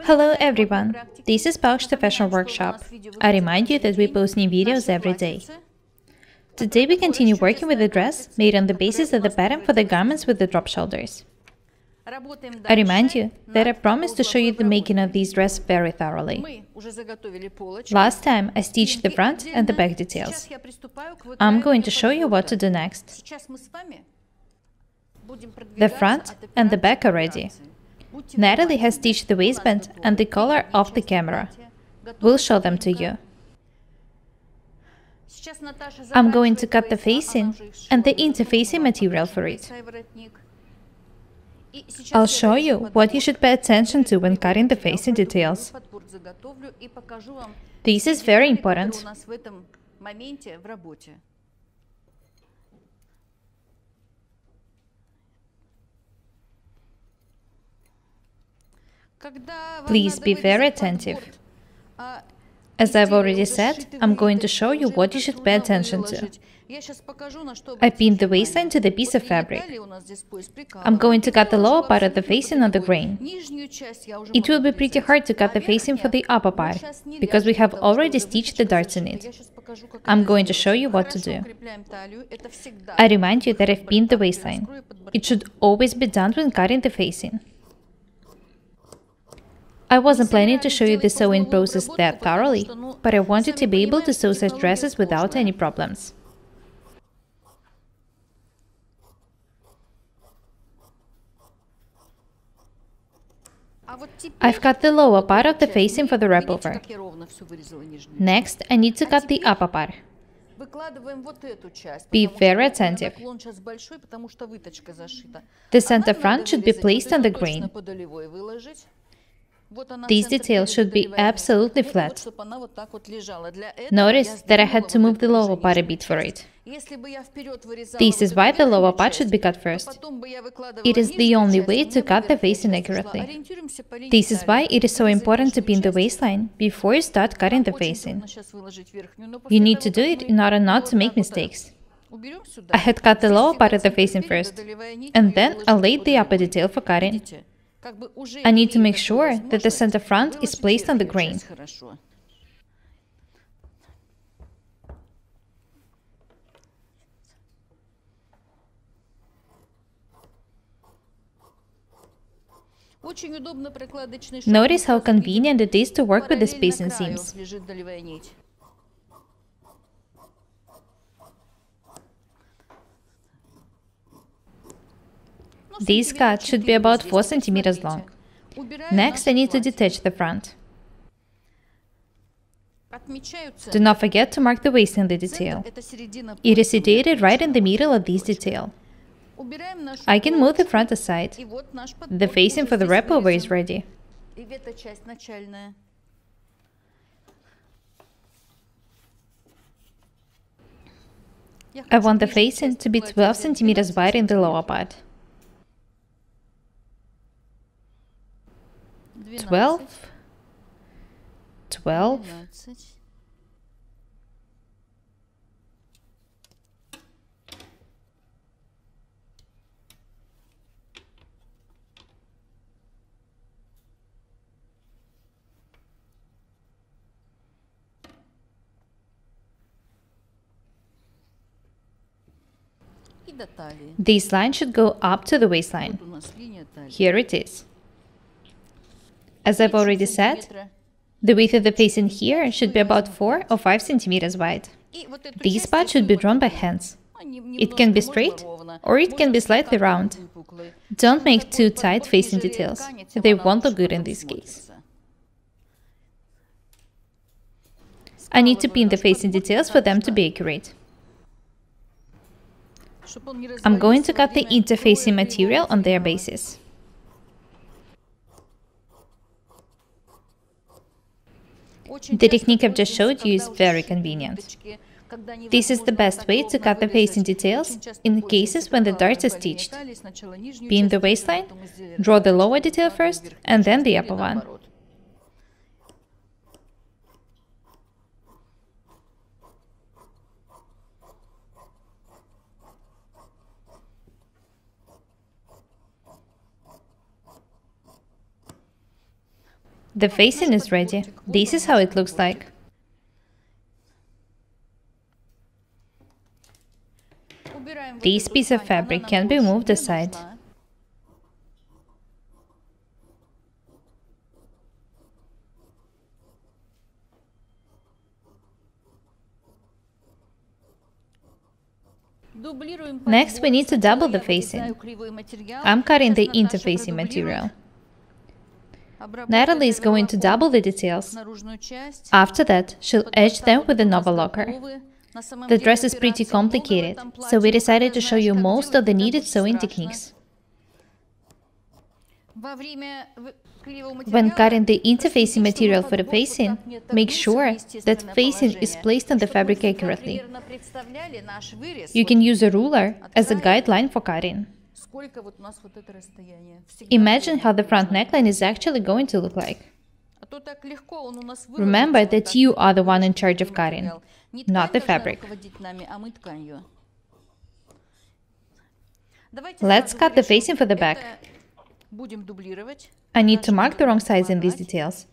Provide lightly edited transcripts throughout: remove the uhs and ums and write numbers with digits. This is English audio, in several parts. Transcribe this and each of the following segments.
Hello everyone, this is Paukshte Fashion Workshop. I remind you that we post new videos every day. Today we continue working with a dress made on the basis of the pattern for the garments with the drop shoulders. I remind you that I promised to show you the making of these dresses very thoroughly. Last time I stitched the front and the back details. I'm going to show you what to do next. The front and the back are ready. Natalie has stitched the waistband and the collar off the camera. We'll show them to you. I'm going to cut the facing and the interfacing material for it. I'll show you what you should pay attention to when cutting the facing details. This is very important. Please be very attentive. As I've already said, I'm going to show you what you should pay attention to. I pinned the waistline to the piece of fabric. I'm going to cut the lower part of the facing on the grain. It will be pretty hard to cut the facing for the upper part, because we have already stitched the darts in it. I'm going to show you what to do. I remind you that I've pinned the waistline. It should always be done when cutting the facing. I wasn't planning to show you the sewing process that thoroughly, but I wanted to be able to sew such dresses without any problems. I've cut the lower part of the facing for the wrap-over. Next, I need to cut the upper part. Be very attentive. The center front should be placed on the grain. These details should be absolutely flat. Notice that I had to move the lower part a bit for it. This is why the lower part should be cut first. It is the only way to cut the facing accurately. This is why it is so important to pin the waistline before you start cutting the facing. You need to do it in order not to make mistakes. I had cut the lower part of the facing first, and then I laid the upper detail for cutting. I need to make sure that the center front is placed on the grain. Notice how convenient it is to work with the spacing seams. This cut should be about 4 cm long. Next, I need to detach the front. Do not forget to mark the waist in the detail. It is situated right in the middle of this detail. I can move the front aside. The facing for the wrap-over is ready. I want the facing to be 12 cm wide in the lower part. 12. This line should go up to the waistline. Here it is. As I've already said, the width of the facing here should be about 4 or 5 cm wide. This part should be drawn by hands. It can be straight or it can be slightly round. Don't make too tight facing details. They won't look good in this case. I need to pin the facing details for them to be accurate. I'm going to cut the interfacing material on their bases. The technique I've just showed you is very convenient. This is the best way to cut the facing details in cases when the darts are stitched. Pin the waistline, draw the lower detail first, and then the upper one. The facing is ready. This is how it looks like. This piece of fabric can be moved aside. Next, we need to double the facing. I'm cutting the interfacing material. Natalie is going to double the details. After that, she'll edge them with an overlocker. The dress is pretty complicated, so we decided to show you most of the needed sewing techniques. When cutting the interfacing material for the facing, make sure that facing is placed on the fabric accurately. You can use a ruler as a guideline for cutting. Imagine how the front neckline is actually going to look like. Remember that you are the one in charge of cutting, not the fabric. Let's cut the facing for the back. I need to mark the wrong sides in these details.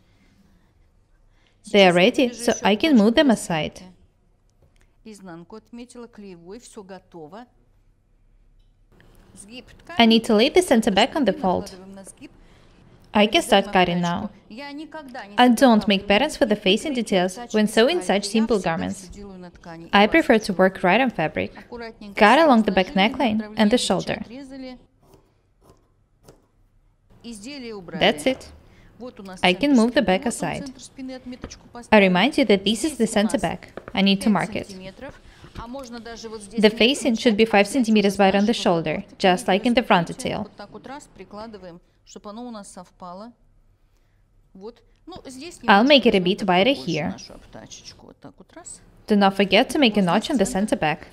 They are ready, so I can move them aside. I need to lay the center back on the fold. I can start cutting now. I don't make patterns for the facing details when sewing such simple garments. I prefer to work right on fabric. Cut along the back neckline and the shoulder. That's it. I can move the back aside. I remind you that this is the center back. I need to mark it. The facing should be 5 cm wide on the shoulder, just like in the front detail. I'll make it a bit wider here. Do not forget to make a notch on the center back.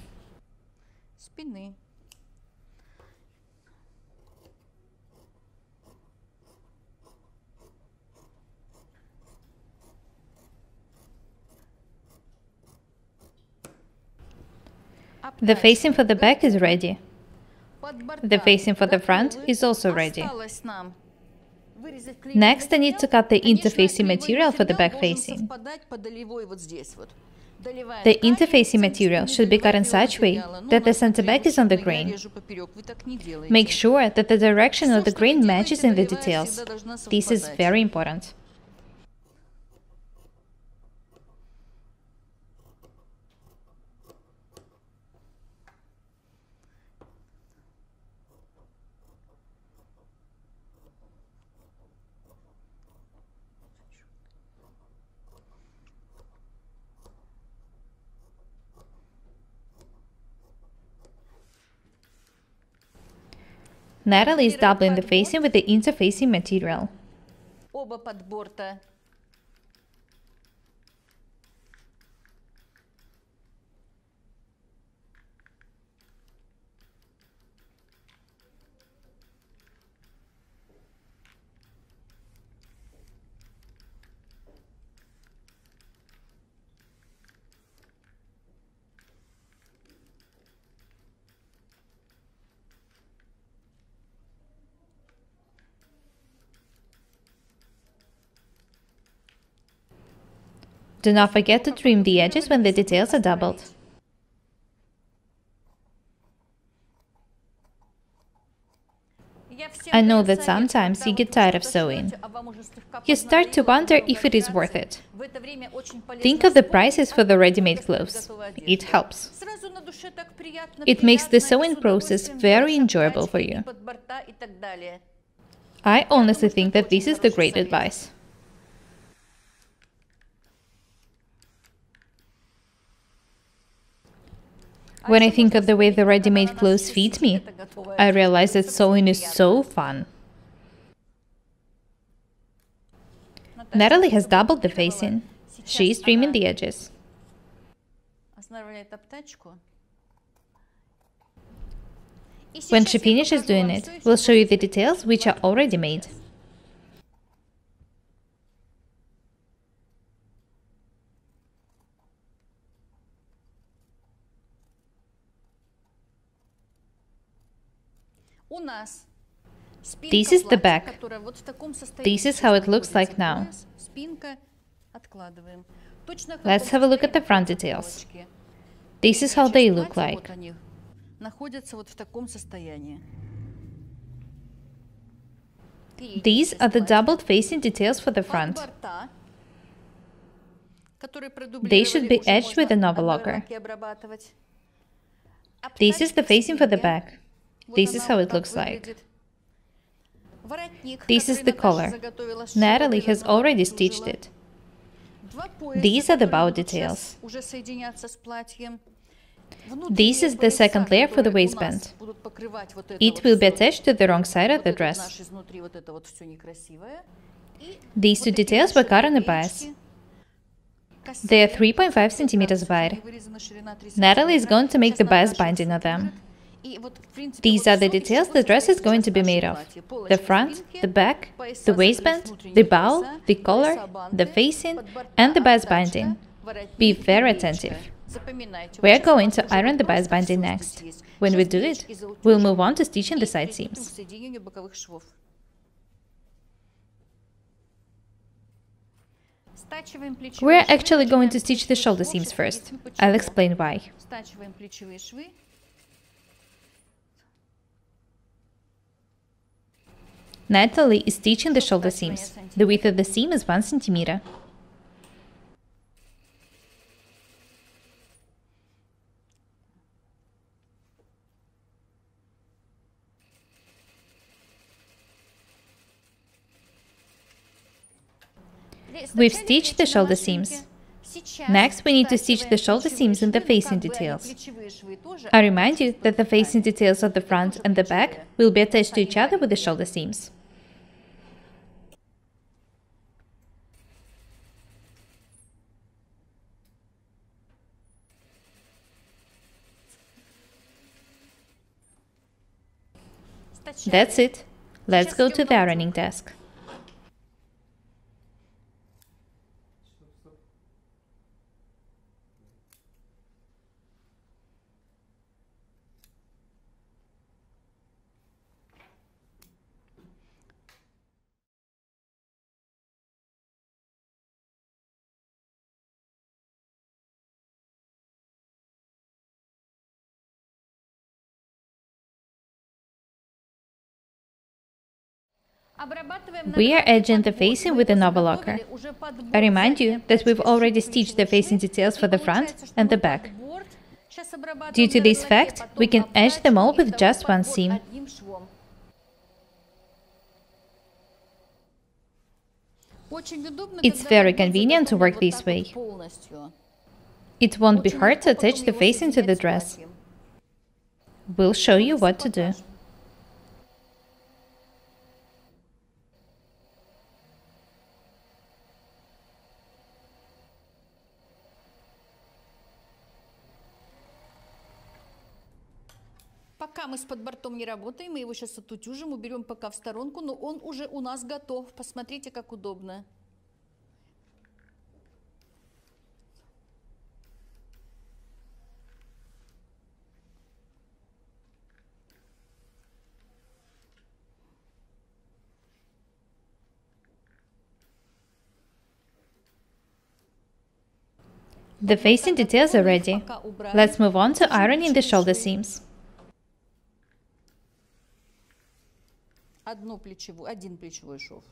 The facing for the back is ready. The facing for the front is also ready. Next, I need to cut the interfacing material for the back facing. The interfacing material should be cut in such a way that the center back is on the grain. Make sure that the direction of the grain matches in the details. This is very important. Natalie is doubling the facing with the interfacing material. Do not forget to trim the edges when the details are doubled. I know that sometimes you get tired of sewing. You start to wonder if it is worth it. Think of the prices for the ready-made clothes. It helps. It makes the sewing process very enjoyable for you. I honestly think that this is the great advice. When I think of the way the ready-made clothes fit me, I realize that sewing is so fun. Natalie has doubled the facing. She is trimming the edges. When she finishes doing it, we'll show you the details which are already made. This is the back. This is how it looks like now. Let's have a look at the front details. This is how they look like. These are the doubled facing details for the front. They should be edged with an overlocker. This is the facing for the back. This is how it looks like. This is the collar. Natalie has already stitched it. These are the bow details. This is the second layer for the waistband. It will be attached to the wrong side of the dress. These two details were cut on the bias. They are 3.5 centimeters wide. Natalie is going to make the bias binding of them. These are the details the dress is going to be made of: the front, the back, the waistband, the bow, the collar, the facing, and the bias binding. Be very attentive. We are going to iron the bias binding next. When we do it, we'll move on to stitching the side seams. We're actually going to stitch the shoulder seams first. I'll explain why. Natalie is stitching the shoulder seams. The width of the seam is 1 centimeter. We've stitched the shoulder seams. Next, we need to stitch the shoulder seams in the facing details. I remind you that the facing details of the front and the back will be attached to each other with the shoulder seams. That's it. Let's go to the ironing desk. We are edging the facing with an overlocker. I remind you that we've already stitched the facing details for the front and the back. Due to this fact, we can edge them all with just one seam. It's very convenient to work this way. It won't be hard to attach the facing to the dress. We'll show you what to do. Пока мы с подбортом не работаем, мы его сейчас отутюжим, уберем пока в сторонку, но он уже у нас готов. Посмотрите, как удобно. The facing details are ready. Let's move on to ironing the shoulder seams. Один плечевой шов.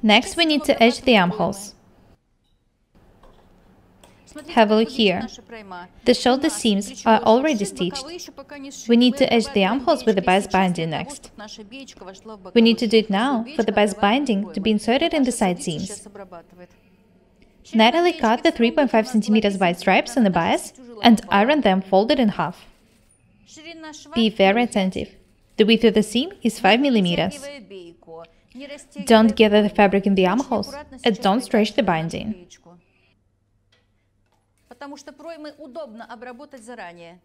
Next, we need to edge the armholes. Have a look here. The shoulder seams are already stitched. We need to edge the armholes with the bias binding next. We need to do it now for the bias binding to be inserted in the side seams. Natalie cut the 3.5 cm wide stripes on the bias and ironed them folded in half. Be very attentive. The width of the seam is 5 mm. Don't gather the fabric in the armholes, and don't stretch the binding. Потому что проймы удобно обработать заранее.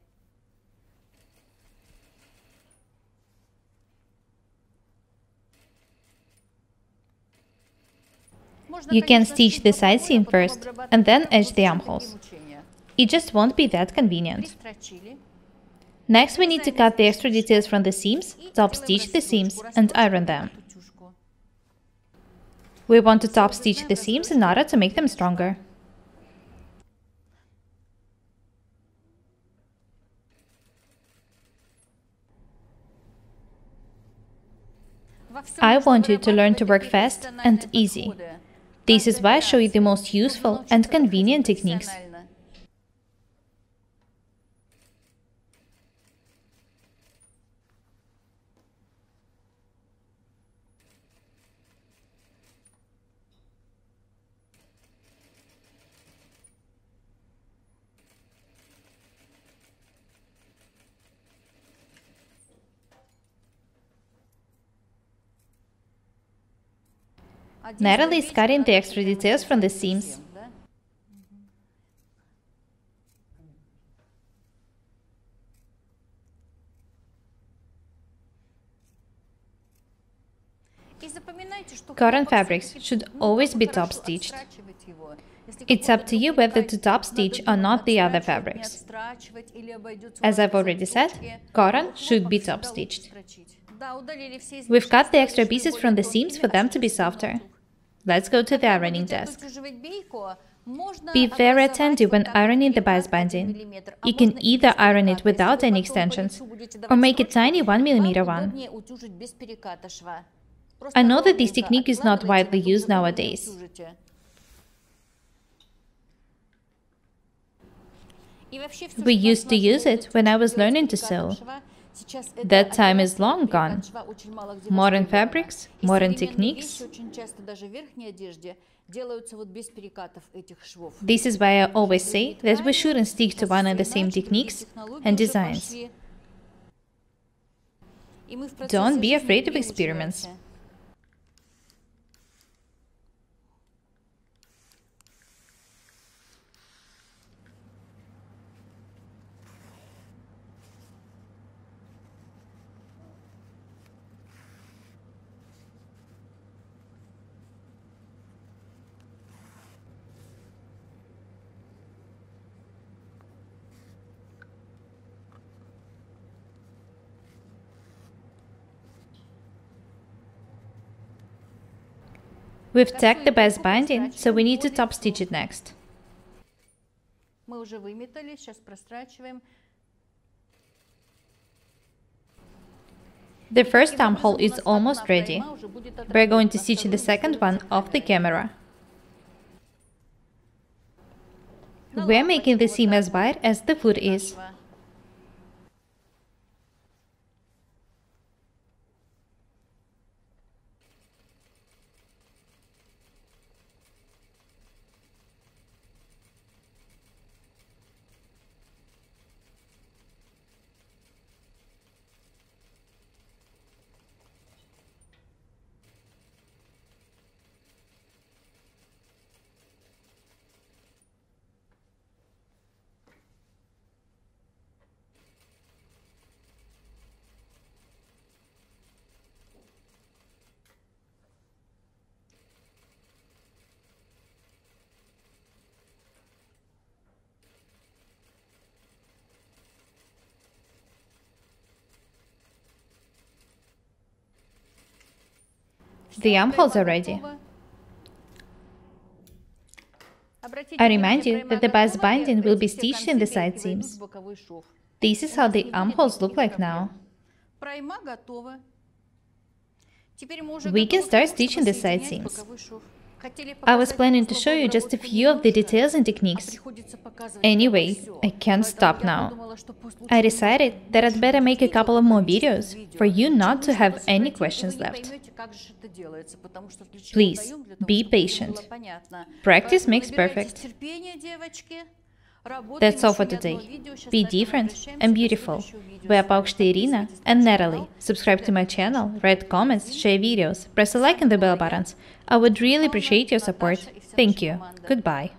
You can stitch the side seam first, and then edge the armholes. It just won't be that convenient. Next, we need to cut the extra details from the seams, top stitch the seams, and iron them. We want to top stitch the seams in order to make them stronger. I want you to learn to work fast and easy. This is why I show you the most useful and convenient techniques. Natalie is cutting the extra details from the seams. Cotton fabrics should always be top stitched. It's up to you whether to top stitch or not the other fabrics. As I've already said, cotton should be top stitched. We've cut the extra pieces from the seams for them to be softer. Let's go to the ironing desk. Be very attentive when ironing the bias binding. You can either iron it without any extensions or make a tiny 1mm one. I know that this technique is not widely used nowadays. We used to use it when I was learning to sew. That time is long gone. Modern fabrics, modern techniques. This is why I always say that we shouldn't stick to one and the same techniques and designs. Don't be afraid of experiments. We've tacked the bias binding, so we need to top stitch it next. The first armhole is almost ready. We're going to stitch the second one off the camera. We're making the seam as wide as the foot is. The armholes are ready. I remind you that the bias binding will be stitched in the side seams. This is how the armholes look like now. We can start stitching the side seams. I was planning to show you just a few of the details and techniques. Anyway, I can't stop now. I decided that I'd better make a couple of more videos for you not to have any questions left. Please, be patient. Practice makes perfect. That's all for today. Be different and beautiful. We are Paukshte Irina and Natalie. Subscribe to my channel, write comments, share videos, press a like and the bell buttons. I would really appreciate your support. Thank you. Goodbye.